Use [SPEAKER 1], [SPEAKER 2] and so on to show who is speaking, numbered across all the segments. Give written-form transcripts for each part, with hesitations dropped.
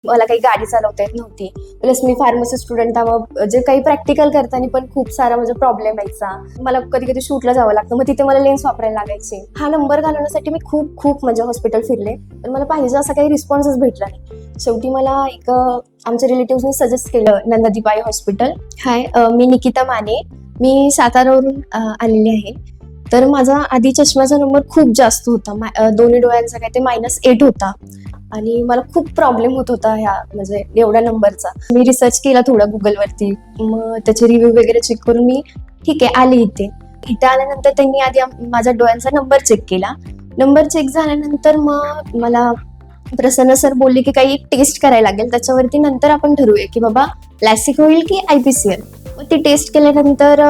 [SPEAKER 1] मला काही गाडी चालवता येत नव्हती. प्लस मी फार्मसी स्टुडंट, त्यामुळे जे काही प्रॅक्टिकल करताना पण खूप सारा म्हणजे प्रॉब्लेम यायचा. मला कधी कधी शूटला जावं लागतं, मग तिथे मला लेन्स वापरायला लागायचे. हा नंबर घालवण्यासाठी मी खूप खूप म्हणजे हॉस्पिटल फिरले, पण मला पाहिजे असा काही रिस्पॉन्सच भेटला नाही. शेवटी मला एक आमच्या रिलेटिव्हने सजेस्ट केलं नंदादीप आय हॉस्पिटल. हाय, मी निकिता माने, मी सातारावरून आलेली आहे. तर माझा आधी चष्म्याचा नंबर खूप जास्त होता, दोन्ही डोळ्यांचा काय ते -8 होता आणि मला खूप प्रॉब्लेम होत होता ह्या म्हणजे एवढ्या नंबरचा. मी रिसर्च केला थोडा गुगलवरती, मग त्याचे रिव्ह्यू वगैरे चेक करून मी ठीक आहे आले इथे आल्यानंतर त्यांनी आधी माझ्या डोळ्यांचा नंबर चेक केला. नंबर चेक झाल्यानंतर मग मला प्रसन्न सर बोलले की काही एक टेस्ट करायला लागेल, त्याच्यावरती नंतर आपण ठरवूया की बाबा लॅसिक होईल की IPCL. मग ती टेस्ट केल्यानंतर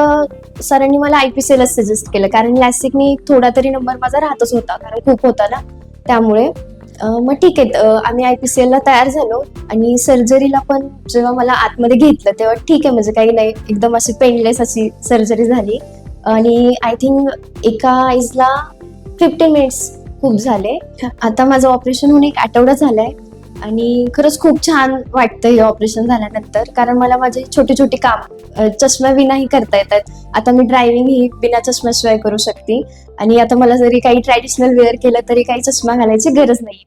[SPEAKER 1] सरांनी मला IPCL सजेस्ट केलं, कारण लॅसिकनी थोडा तरी नंबर माझा राहतच होता, कारण खूप होता ना. त्यामुळे मग ठीक आहे, आम्ही IPCL ला तयार झालो आणि सर्जरीला पण जेव्हा मला आतमध्ये घेतलं तेव्हा ठीक आहे, म्हणजे काही नाही, एकदम अशी पेनलेस अशी सर्जरी झाली आणि आय थिंक एका आईजला 15 मिनिट्स खूप झाले. आता माझं ऑपरेशन होऊन 1 आठवडा झालाय आणि खरंच खूप छान वाटतं हे ऑपरेशन झाल्यानंतर, कारण मला माझे छोटे छोटे काम चष्म्याविनाही करता येतात. आता मी ड्रायव्हिंग ही बिना चष्म्याशिवाय करू शकते आणि आता मला जरी काही ट्रॅडिशनल वेअर केलं तरी काही चष्मा घालायची गरज नाही.